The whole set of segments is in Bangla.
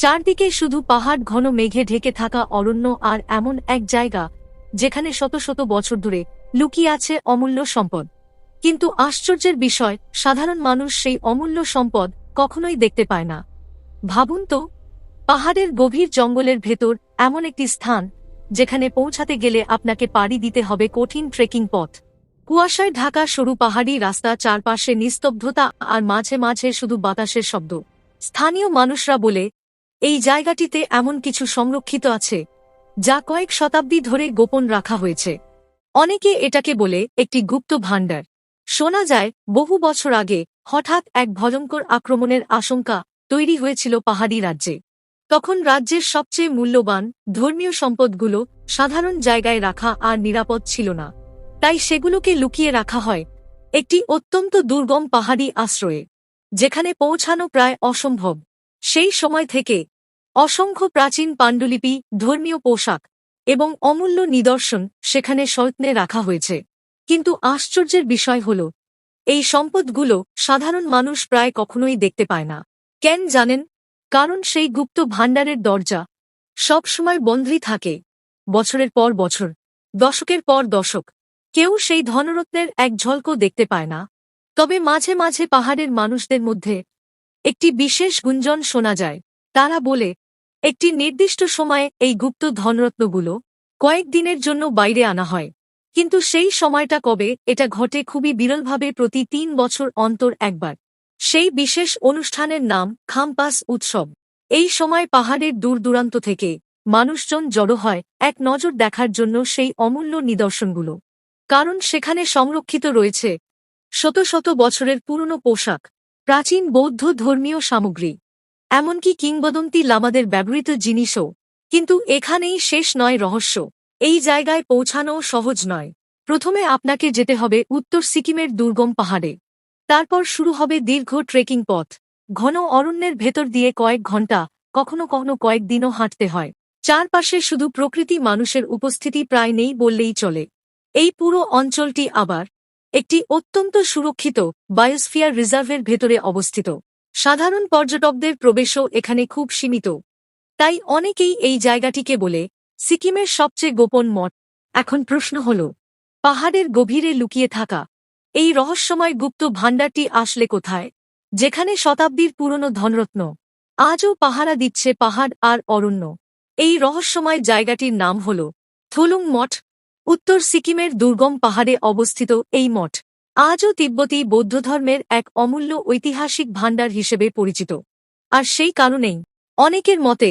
চারদিকে শুধু পাহাড়, ঘন মেঘে ঢেকে থাকা অরণ্য, আর এমন এক জায়গা যেখানে শত শত বছর ধরে লুকিয়ে আছে অমূল্য সম্পদ। কিন্তু আশ্চর্যের বিষয়, সাধারণ মানুষ সেই অমূল্য সম্পদ কখনোই দেখতে পায় না। ভাবুন তো, পাহাড়ের গভীর জঙ্গলের ভেতর এমন একটি স্থান যেখানে পৌঁছাতে গেলে আপনাকে পাড়ি দিতে হবে কঠিন ট্রেকিং পথ। কুয়াশায় ঢাকা সরু পাহাড়ি রাস্তা, চারপাশে নিস্তব্ধতা, আর মাঝে মাঝে শুধু বাতাসের শব্দ। স্থানীয় মানুষরা বলে, এই জায়গাটিতে এমন কিছু সংরক্ষিত আছে যা কয়েক শতাব্দী ধরে গোপন রাখা হয়েছে। অনেকে এটাকে বলে একটি গুপ্ত ভাণ্ডার। শোনা যায়, বহু বছর আগে হঠাৎ এক ভয়ঙ্কর আক্রমণের আশঙ্কা তৈরি হয়েছিল পাহাড়ি রাজ্যে। তখন রাজ্যের সবচেয়ে মূল্যবান ধর্মীয় সম্পদগুলো সাধারণ জায়গায় রাখা আর নিরাপদ ছিল না। তাই সেগুলোকে লুকিয়ে রাখা হয় একটি অত্যন্ত দুর্গম পাহাড়ি আশ্রয়ে, যেখানে পৌঁছানো প্রায় অসম্ভব। সেই সময় থেকে অসংখ্য প্রাচীন পাণ্ডুলিপি, ধর্মীয় পোশাক এবং অমূল্য নিদর্শন সেখানে সযত্নে রাখা হয়েছে। কিন্তু আশ্চর্যের বিষয় হল, এই সম্পদগুলো সাধারণ মানুষ প্রায় কখনোই দেখতে পায় না। কেন জানেন? কারণ সেই গুপ্ত ভাণ্ডারের দরজা সবসময় বন্ধই থাকে। বছরের পর বছর, দশকের পর দশক, কেউ সেই ধনরত্নের এক ঝলকও দেখতে পায় না। তবে মাঝে মাঝে পাহাড়ের মানুষদের মধ্যে একটি বিশেষ গুঞ্জন শোনা যায়। তারা বলে, একটি নির্দিষ্ট সময়ে এই গুপ্ত ধনরত্নগুলো কয়েক দিনের জন্য বাইরে আনা হয়। কিন্তু সেই সময়টা কবে, এটা ঘটে খুবই বিরলভাবে, প্রতি 3 বছর অন্তর একবার। সেই বিশেষ অনুষ্ঠানের নাম খাম্পাস উৎসব। এই সময় পাহাড়ের দূর দূরান্ত থেকে মানুষজন জড়ো হয় এক নজর দেখার জন্য সেই অমূল্য নিদর্শনগুলো। কারণ সেখানে সংরক্ষিত রয়েছে শত শত বছরের পুরনো পোশাক, প্রাচীন বৌদ্ধ ধর্মীয় সামগ্রী, এমনকি কিংবদন্তি লামাদের ব্যবহৃত জিনিসও। কিন্তু এখানেই শেষ নয় রহস্য। এই জায়গায় পৌঁছানো সহজ নয়। প্রথমে আপনাকে যেতে হবে উত্তর সিকিমের দুর্গম পাহাড়ে। তারপর শুরু হবে দীর্ঘ ট্রেকিং পথ। ঘন অরণ্যের ভেতর দিয়ে কয়েক ঘণ্টা, কখনো কখনো কয়েক দিনও হাঁটতে হয়। চারপাশে শুধু প্রকৃতি, মানুষের উপস্থিতি প্রায় নেই বললেই চলে। এই পুরো অঞ্চলটি আবার একটি অত্যন্ত সুরক্ষিত বায়োস্ফিয়ার রিজার্ভের ভেতরে অবস্থিত। সাধারণ পর্যটকদের প্রবেশও এখানে খুব সীমিত। তাই অনেকেই এই জায়গাটিকে বলে সিকিমের সবচেয়ে গোপন মঠ। এখন প্রশ্ন হল, পাহাড়ের গভীরে লুকিয়ে থাকা এই রহস্যময় গুপ্ত ভাণ্ডারটি আসলে কোথায়, যেখানে শতাব্দীর পুরনো ধনরত্ন আজও পাহারা দিচ্ছে পাহাড় আর অরণ্য? এই রহস্যময় জায়গাটির নাম হল থুলুং মঠ। উত্তর সিকিমের দুর্গম পাহাড়ে অবস্থিত এই মঠ আজও তিব্বতী বৌদ্ধধর্মের এক অমূল্য ঐতিহাসিক ভাণ্ডার হিসেবে পরিচিত। আর সেই কারণেই অনেকের মতে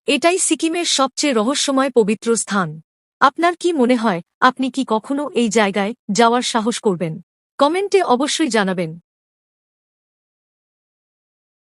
এটাই সিকিমের সবচেয়ে রহস্যময় পবিত্র স্থান। আপনার কি মনে হয়, আপনি কি কখনো এই জায়গায় যাওয়ার সাহস করবেন? কমেন্টে অবশ্যই জানাবেন।